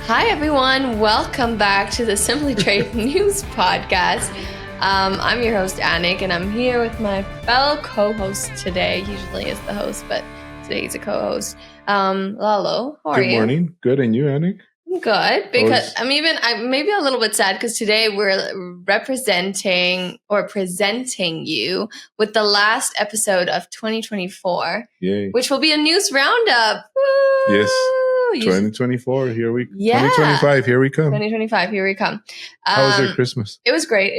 Hi, everyone. Welcome back to the SimplyTrade News Podcast. I'm your host, Anik, and I'm here with my fellow co-host today. Usually is the host, but today he's a co-host. Lalo, how are you? Good morning. Good. And you, Anik? I'm good. Because I'm maybe a little bit sad because today we're presenting you with the last episode of 2024. Yay. Which will be a news roundup. Woo! Yes. 2024, here we 2025, here we come. 2025, here we come. How was your Christmas? It was great.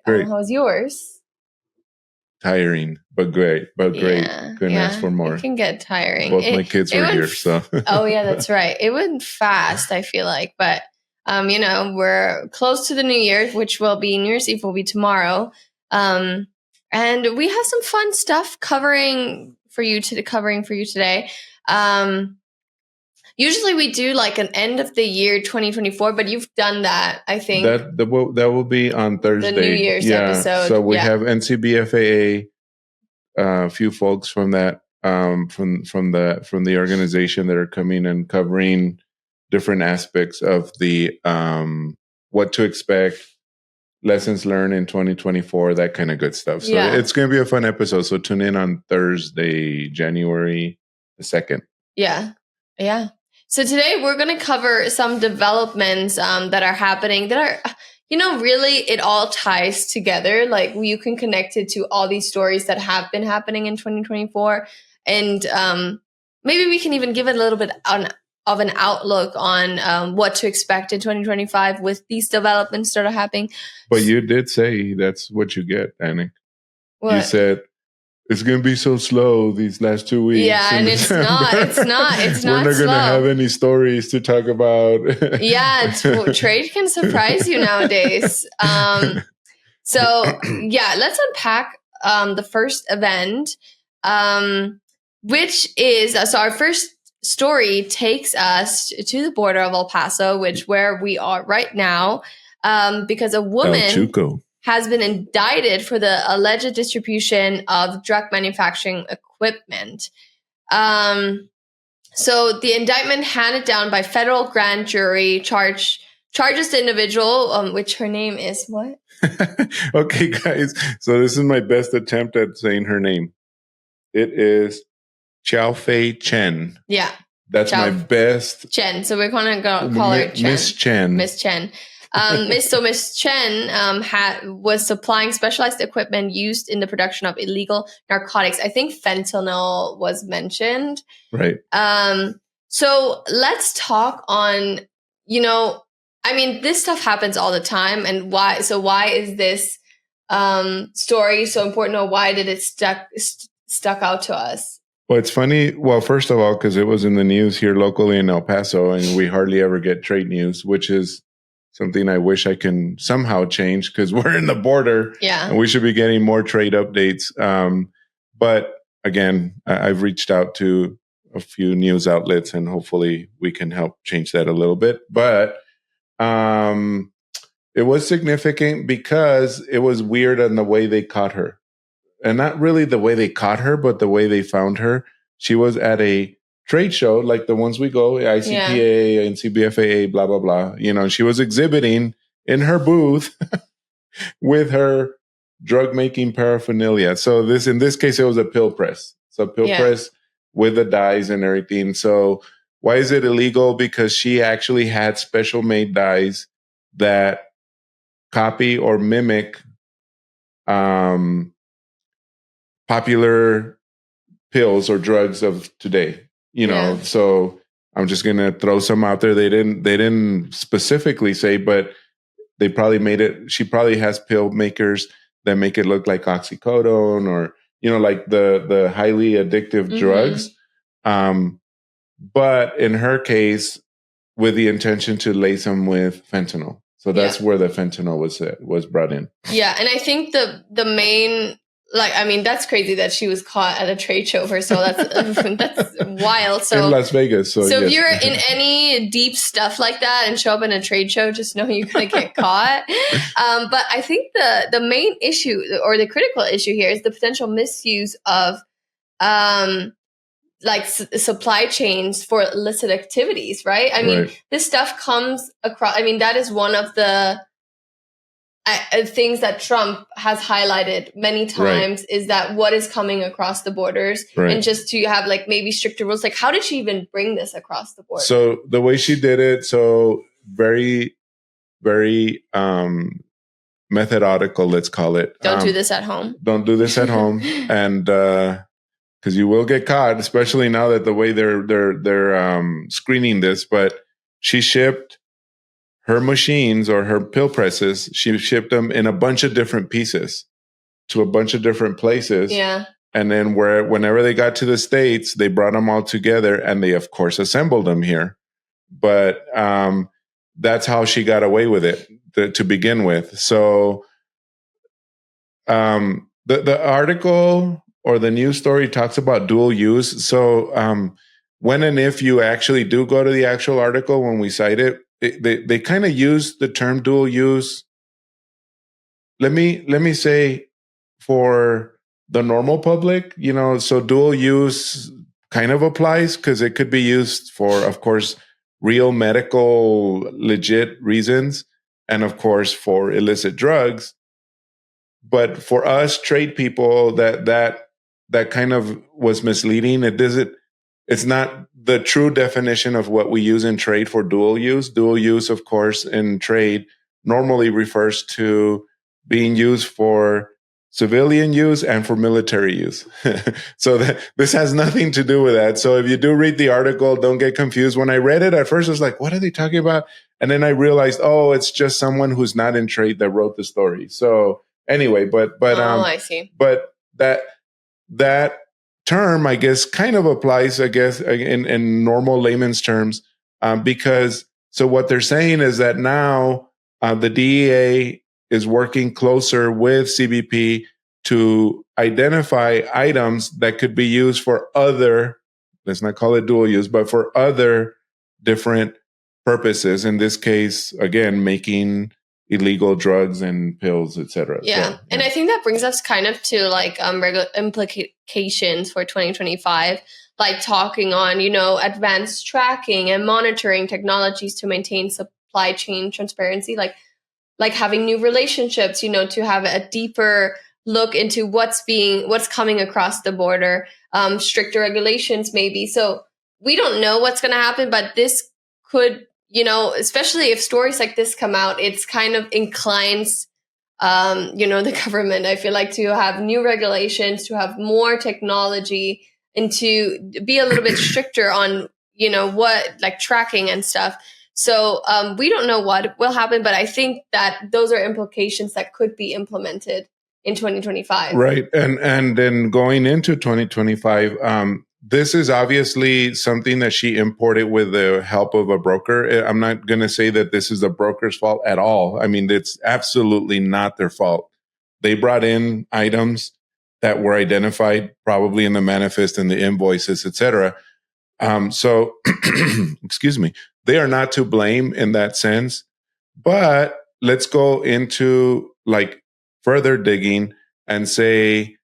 Great. How was yours? Tiring, but great. Yeah, Couldn't ask for more. It can get tiring. Both my kids were here, so. Oh, yeah, that's right. It went fast, I feel like. But, we're close to the New Year, which will be New Year's Eve will be tomorrow. And we have some fun stuff covering for you today. Usually we do like an end of the year 2024, but you've done that, I think. That will be on Thursday. The New Year's episode. So we have NCBFAA, a few folks from that from the organization that are coming and covering different aspects of the what to expect, lessons learned in 2024, that kind of good stuff. So it's going to be a fun episode. So tune in on Thursday, January the 2nd. Yeah. So today we're going to cover some developments that are happening that are, really it all ties together. Like you can connect it to all these stories that have been happening in 2024. And maybe we can even give it a little bit of an outlook on what to expect in 2025 with these developments that are happening. But you did say that's what you get, Annie. What? You said it's going to be so slow these last 2 weeks. Yeah, and it's not. We're not going to have any stories to talk about. Yeah, trade can surprise you nowadays. Let's unpack the first event, which is so our first story takes us to the border of El Paso, where we are right now, because a woman has been indicted for the alleged distribution of drug manufacturing equipment. So the indictment handed down by federal grand jury charges the individual, which her name is what? Okay, guys. So this is my best attempt at saying her name. It is Chow Fei Chen. Yeah. That's my best. Chen. So we're going to call her Chen. Miss Chen. Miss Chen. Miss Chen was supplying specialized equipment used in the production of illegal narcotics. I think fentanyl was mentioned. Right. So let's talk on, this stuff happens all the time. And why? So why is this story so important, or why did it stuck out to us? Well, it's funny. Well, first of all, because it was in the news here locally in El Paso, and we hardly ever get trade news, which is something I wish I can somehow change because we're in the border. Yeah. And we should be getting more trade updates. But again, I've reached out to a few news outlets and hopefully we can help change that a little bit. But it was significant because it was weird in the way they caught her. And not really the way they caught her, but the way they found her. She was at a trade show like the ones we go, ICPA, NCBFAA, blah, blah, blah. She was exhibiting in her booth with her drug making paraphernalia. So in this case, it was a pill press. So press with the dyes and everything. So why is it illegal? Because she actually had special made dyes that copy or mimic popular pills or drugs of today. So I'm just going to throw some out there. They didn't specifically say, but they probably made it. She probably has pill makers that make it look like oxycodone or, like the highly addictive drugs. But in her case, with the intention to lace them with fentanyl. So that's where the fentanyl was brought in. Yeah. And I think the main, that's crazy that she was caught at a trade show for so that's wild. So in Las Vegas. So if you're in any deep stuff like that and show up in a trade show, just know you're going to get caught. But I think the main issue or the critical issue here is the potential misuse of like supply chains for illicit activities, right? I mean, this stuff comes across. I mean, that is one of the things that Trump has highlighted many times is that what is coming across the borders, and just to have like maybe stricter rules. Like, how did she even bring this across the border? So the way she did it, so very, very methodical, let's call it. Don't do this at home. Don't do this at home, and because you will get caught, especially now that the way they're screening this. But she shipped her machines or her pill presses. She shipped them in a bunch of different pieces to a bunch of different places. Yeah. And then whenever they got to the States, they brought them all together and they, of course, assembled them here. But that's how she got away with it to begin with. So the article or the news story talks about dual use. So when and if you actually do go to the actual article, when we cite it, they kind of use the term dual use. Let me say for the normal public, so dual use kind of applies because it could be used for, of course, real medical, legit reasons, and of course for illicit drugs. But for us trade people, that kind of was misleading. It's not the true definition of what we use in trade for dual use. Dual use, of course, in trade normally refers to being used for civilian use and for military use. So this has nothing to do with that. So if you do read the article, don't get confused. When I read it at first, I was like, what are they talking about? And then I realized, oh, it's just someone who's not in trade that wrote the story. So anyway, but I see. But that term, I guess, kind of applies, I guess, in normal layman's terms, because so what they're saying is that now the DEA is working closer with CBP to identify items that could be used for other, let's not call it dual use, but for other different purposes. In this case, again, making illegal drugs and pills, etc. Yeah. So, and I think that brings us kind of to like implications for 2025, like talking on, advanced tracking and monitoring technologies to maintain supply chain transparency, like having new relationships, to have a deeper look into what's coming across the border, stricter regulations maybe. So we don't know what's going to happen, but this could, especially if stories like this come out, it's kind of inclines, the government, I feel like, to have new regulations, to have more technology, and to be a little bit stricter on, what, like tracking and stuff. So we don't know what will happen, but I think that those are implications that could be implemented in 2025. Right. And then going into 2025, this is obviously something that she imported with the help of a broker. I'm not going to say that this is the broker's fault at all. I mean, it's absolutely not their fault. They brought in items that were identified probably in the manifest and the invoices, etc. So, excuse me, they are not to blame in that sense. But let's go into like further digging and say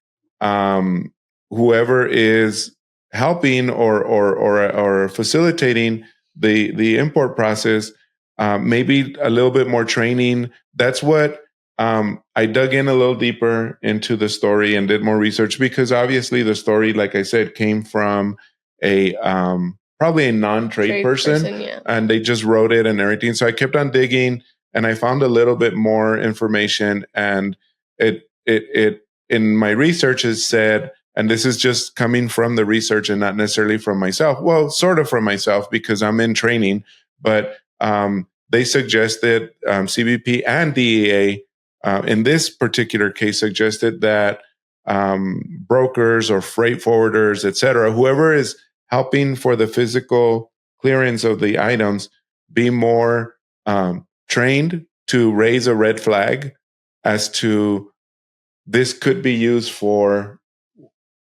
whoever is helping or facilitating the import process, maybe a little bit more training. That's what I dug in a little deeper into the story and did more research, because obviously the story, like I said, came from a probably a non-trade person, yeah. And they just wrote it and everything. So I kept on digging and I found a little bit more information, and it in my research has said, and this is just coming from the research and not necessarily from myself. Well, sort of from myself because I'm in training, but they suggested CBP and DEA in this particular case suggested that brokers or freight forwarders, et cetera, whoever is helping for the physical clearance of the items, be more trained to raise a red flag as to this could be used for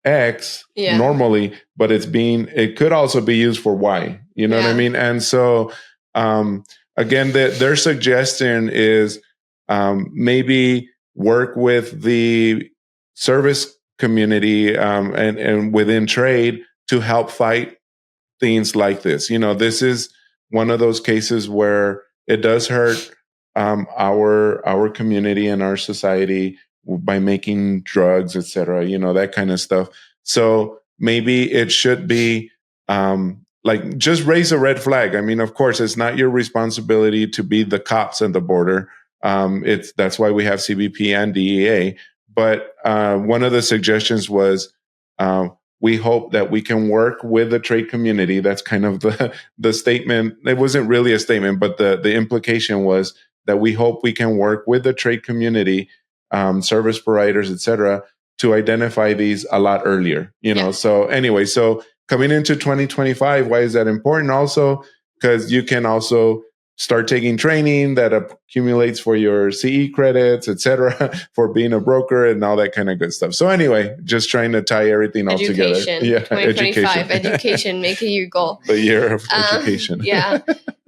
X normally, but it could also be used for Y. You know what I mean? And so, again, their suggestion is maybe work with the service community and within trade to help fight things like this. This is one of those cases where it does hurt our community and our society by making drugs, etc. That kind of stuff. So maybe it should be like just raise a red flag. I mean, of course, it's not your responsibility to be the cops at the border. That's why we have CBP and DEA. But one of the suggestions was we hope that we can work with the trade community. That's kind of the statement. It wasn't really a statement, but the implication was that we hope we can work with the trade community, service providers, etc., to identify these a lot earlier. So anyway, so coming into 2025, why is that important? Also, because you can also start taking training that accumulates for your CE credits, etc., for being a broker and all that kind of good stuff. So anyway, just trying to tie everything all together. Yeah, 2025, education, make it your goal. The year of education. Yeah.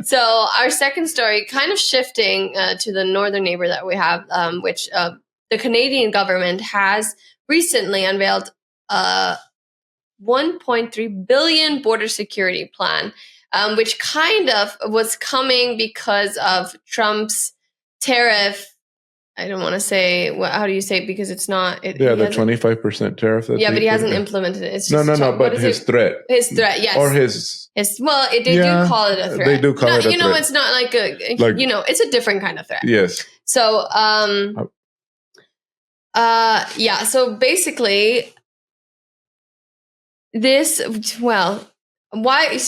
So our second story, kind of shifting to the northern neighbor that we have, which the Canadian government has recently unveiled a $1.3 billion border security plan. Which kind of was coming because of Trump's tariff. I don't want to say, how do you say it? Because it's not. The 25% tariff. But he hasn't implemented it. It's just no, but his threat. His threat, yes. Or his. Well, they do call it a threat. They do call it a threat. It's not like it's a different kind of threat. Yes. So, so basically, why?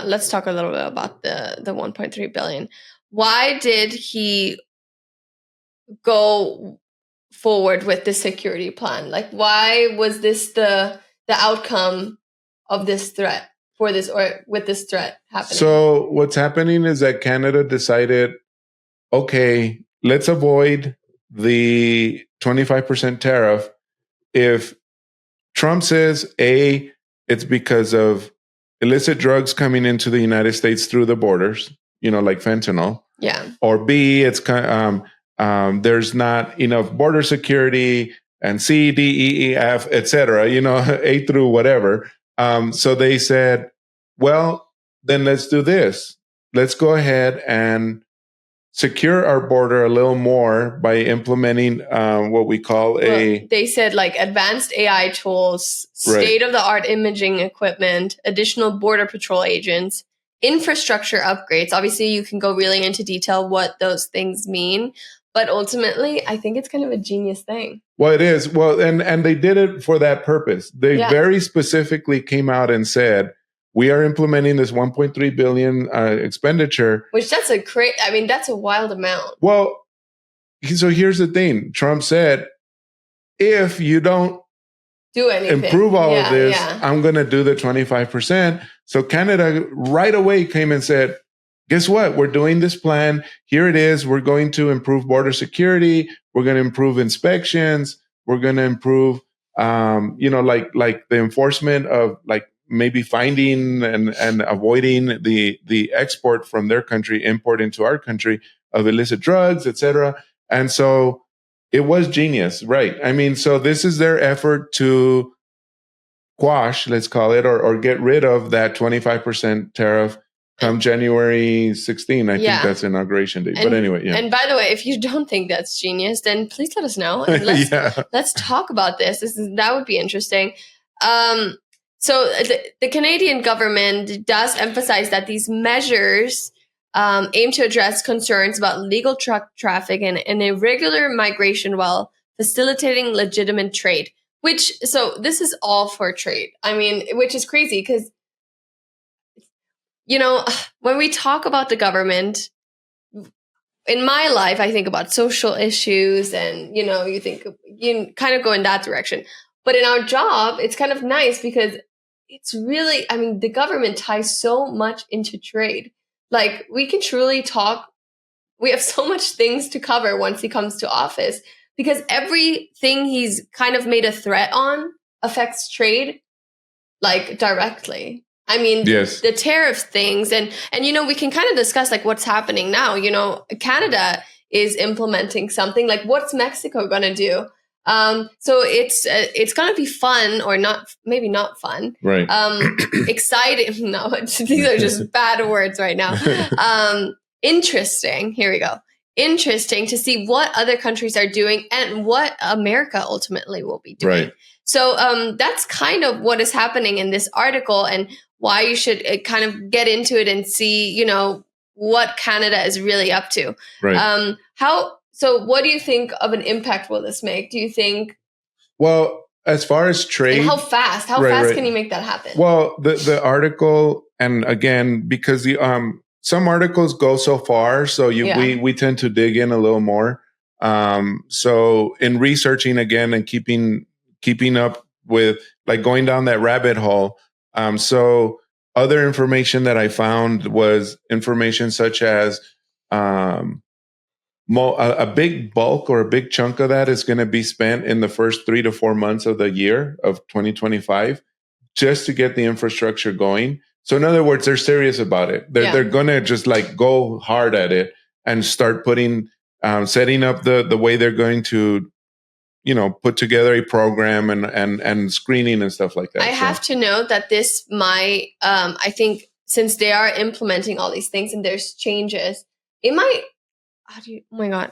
Let's talk a little bit about the 1.3 billion. Why did he go forward with the security plan? Like, why was this the outcome of this threat for this, or with this threat happening? So what's happening is that Canada decided, okay, let's avoid the 25% tariff. If Trump says it's because of illicit drugs coming into the United States through the borders, like fentanyl. Yeah. Or B, it's there's not enough border security, and C, D, E, E, F, etc. A through whatever. So they said, well, then let's do this. Let's go ahead and secure our border a little more by implementing what we call they said like advanced AI tools, state-of-the-art imaging equipment, additional border patrol agents, infrastructure upgrades. Obviously, you can go really into detail what those things mean, but ultimately, I think it's kind of a genius thing. Well, it is. Well, and they did it for that purpose. They very specifically came out and said, we are implementing this 1.3 billion expenditure. Which that's a wild amount. Well, so here's the thing. Trump said, if you don't do anything, improve all of this, I'm going to do the 25%. So Canada right away came and said, guess what? We're doing this plan. Here it is. We're going to improve border security. We're going to improve inspections. We're going to improve, like the enforcement of maybe finding and avoiding the export from their country, import into our country of illicit drugs, etc. And so it was genius, right? I mean, so this is their effort to quash, let's call it, or get rid of that 25% tariff come January 16. I think that's inauguration date. But anyway, yeah. And by the way, if you don't think that's genius, then please let us know. And let's talk about this. That would be interesting. So the Canadian government does emphasize that these measures aim to address concerns about legal truck traffic and irregular migration while facilitating legitimate trade. So this is all for trade. I mean, which is crazy because, when we talk about the government, in my life, I think about social issues and, you kind of go in that direction. But in our job, it's kind of nice because it's really, the government ties so much into trade. Like, we can truly talk. We have so much things to cover once he comes to office because everything he's kind of made a threat on affects trade, directly. Yes. The tariff things and we can kind of discuss what's happening now. Canada is implementing something. What's Mexico going to do? So it's gonna be fun, or not, maybe not fun. Right. Exciting. No, these are just bad words right now. Interesting. Here we go. Interesting to see what other countries are doing and what America ultimately will be doing. Right. So that's kind of what is happening in this article, and why you should kind of get into it and see, you know, what Canada is really up to. Right. So what do you think of an impact will this make? Do you think? Well, as far as trade, and how fast can you make that happen? Well, the article, and again, because the some articles go so far, so we tend to dig in a little more. So in researching again and keeping up with, like, going down that rabbit hole. So other information that I found was information such as a big bulk or a big chunk of that is going to be spent in the first 3 to 4 months of the year of 2025, just to get the infrastructure going. So in other words, they're serious about it. They're going to just like go hard at it and start setting up the way they're going to, you know, put together a program and screening and stuff like that. I have to note that this might, I think, since they are implementing all these things and there's changes, it might. Oh my God.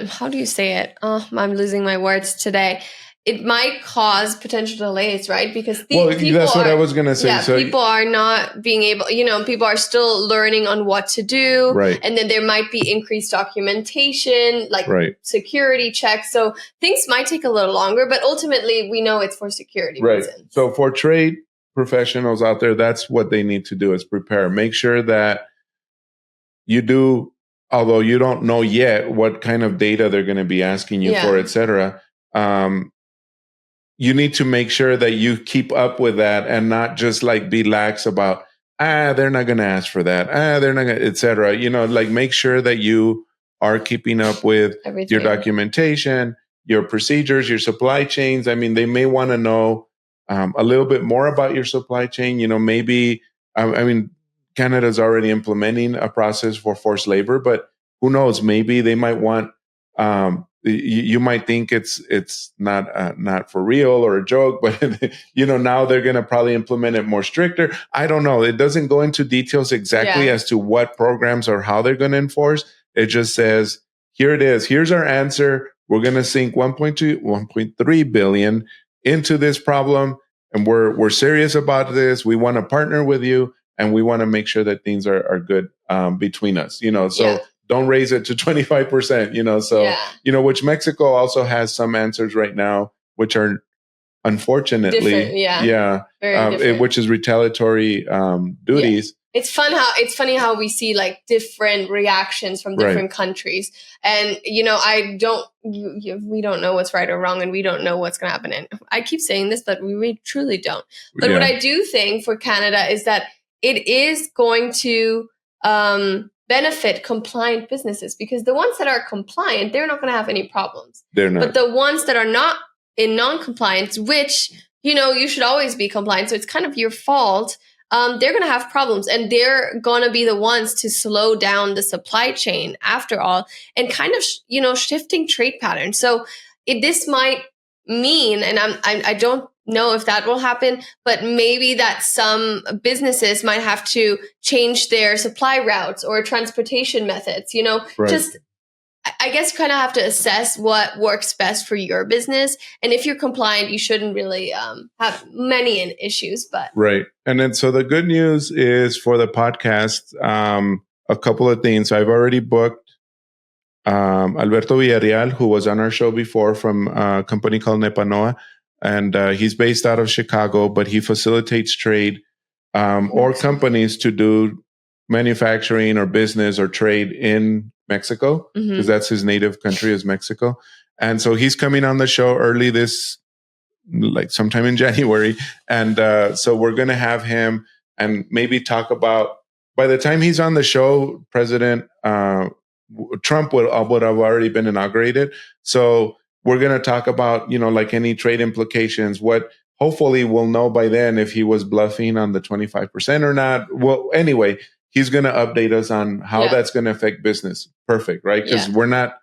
How do you say it? Oh, I'm losing my words today. It might cause potential delays, right? Because that's what I was going to say. Yeah, so people are not being able, you know, people are still learning on what to do. Right. And then there might be increased documentation, like security checks. So things might take a little longer, but ultimately we know it's for security reasons. So for trade professionals out there, that's what they need to do, is prepare. Make sure that you do, although you don't know yet what kind of data they're going to be asking you for, et cetera. You need to make sure that you keep up with that and not just like be lax about, they're not going to ask for that. They're not going to, et cetera. You know, like, make sure that you are keeping up with your documentation, your procedures, your supply chains. I mean, they may want to know a little bit more about your supply chain. You know, maybe, I mean, Canada's already implementing a process for forced labor, but who knows? Maybe they might want, you might think it's not for real or a joke, but you know, now they're going to probably implement it more stricter. I don't know. It doesn't go into details exactly as to what programs or how they're going to enforce. It just says, here it is. Here's our answer. We're going to sink 1.3 billion into this problem, and we're serious about this. We want to partner with you, and we want to make sure that things are good between us. You know, so. Don't raise it to 25%, you know, so, you know, which Mexico also has some answers right now, which are unfortunately, which is retaliatory duties. It's funny how we see like different reactions from different countries. And, you know, we don't know what's right or wrong, and we don't know what's going to happen. And I keep saying this, but we really truly don't. But what I do think for Canada is that it is going to, benefit compliant businesses, because the ones that are compliant, they're not going to have any problems. They're not. But the ones that are not in non-compliance, which, you know, you should always be compliant, so it's kind of your fault, they're going to have problems, and they're going to be the ones to slow down the supply chain after all, and kind of, you know, shifting trade patterns. So this might mean, and I don't know if that will happen, but maybe that some businesses might have to change their supply routes or transportation methods, you know, just, I guess, kind of have to assess what works best for your business. And if you're compliant, you shouldn't really have many issues, but. Right. And then, so the good news is for the podcast, a couple of things. I've already booked Alberto Villarreal, who was on our show before, from a company called Nepanoa. And he's based out of Chicago, but he facilitates trade or companies to do manufacturing or business or trade in Mexico, because that's his native country, is Mexico. And so he's coming on the show early like sometime in January. And so we're going to have him and maybe talk about, by the time he's on the show, President Trump would have already been inaugurated. So we're going to talk about, you know, like any trade implications, what hopefully we'll know by then if he was bluffing on the 25% or not. Well, anyway, he's going to update us on how that's going to affect business. Perfect, right? Because we're not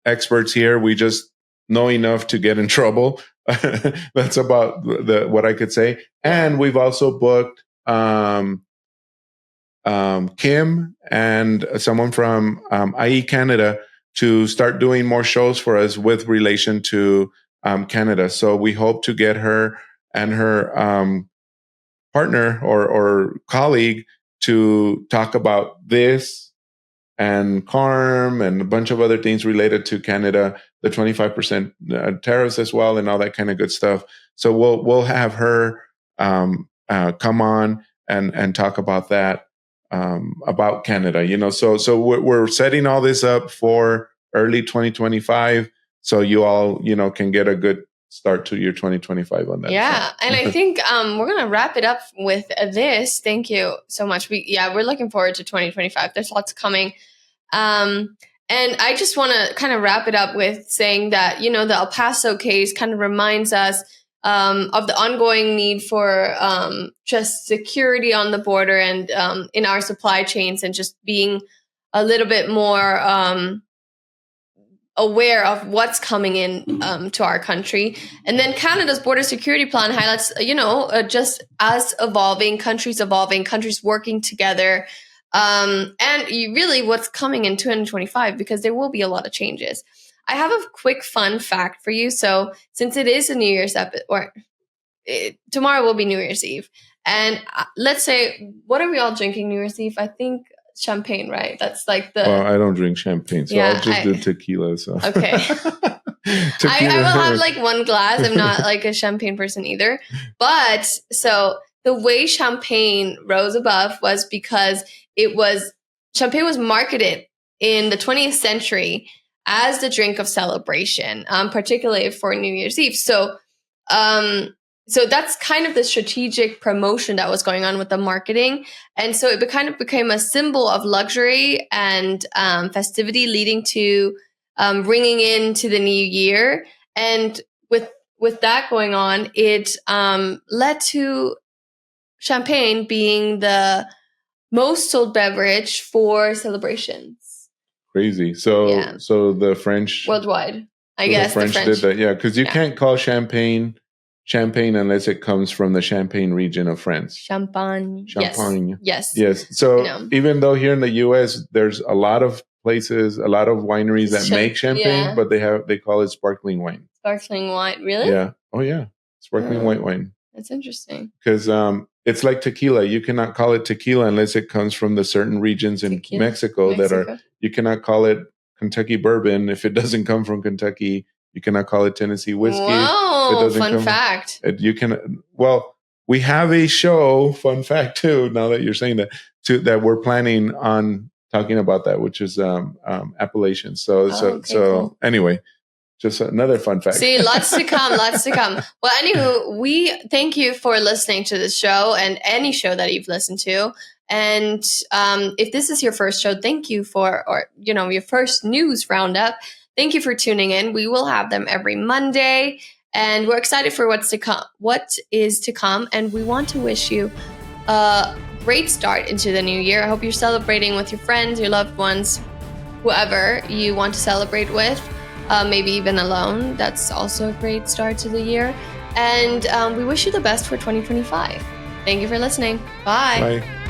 experts here. We just know enough to get in trouble. That's about what I could say. And we've also booked Kim and someone from IE Canada to start doing more shows for us with relation to Canada. So we hope to get her and her partner or colleague to talk about this and CARM and a bunch of other things related to Canada, the 25% tariffs as well, and all that kind of good stuff. So we'll have her come on and talk about that, about Canada. So we're setting all this up for early 2025, so you all can get a good start to your 2025 on that. Yeah, and I think we're gonna wrap it up with this. Thank you so much. We're looking forward to 2025. There's lots coming, and I just want to kind of wrap it up with saying that the El Paso case kind of reminds us of the ongoing need for just security on the border and in our supply chains, and just being a little bit more aware of what's coming in to our country. And then Canada's border security plan highlights, just us evolving, countries working together, and really what's coming in 2025, because there will be a lot of changes. I have a quick fun fact for you. So since it is a New Year's tomorrow will be New Year's Eve. And let's say, what are we all drinking New Year's Eve? I think champagne, right? That's like Well, I don't drink champagne, so I'll just do tequila. So okay. I will have like one glass. I'm not like a champagne person either. But so the way champagne rose above was because champagne was marketed in the 20th century as the drink of celebration, particularly for New Year's Eve. So that's kind of the strategic promotion that was going on with the marketing. And so it kind of became a symbol of luxury and festivity, leading to ringing into the new year. And with that going on, it led to champagne being the most sold beverage for celebrations. Crazy. So the French worldwide, I guess the French did that. Yeah, because you can't call champagne unless it comes from the Champagne region of France. Champagne. Yes. So even though here in the U.S. there's a lot of places, a lot of wineries that make champagne, but they call it sparkling wine. Sparkling wine, really? Yeah. Oh yeah, sparkling white wine. That's interesting. Because it's like tequila. You cannot call it tequila unless it comes from the certain regions in Mexico that are. You cannot call it Kentucky bourbon if it doesn't come from Kentucky. You cannot call it Tennessee whiskey. Whoa, fun fact. We have a show, fun fact too, now that you're saying that, that we're planning on talking about that, which is Appalachian. So anyway, just another fun fact. See, lots to come. Well, anywho, we thank you for listening to this show and any show that you've listened to. And if this is your first show, thank you your first news roundup. Thank you for tuning in. We will have them every Monday, and we're excited for what is to come. And we want to wish you a great start into the new year. I hope you're celebrating with your friends, your loved ones, whoever you want to celebrate with. Maybe even alone. That's also a great start to the year. And we wish you the best for 2025. Thank you for listening. Bye. Bye.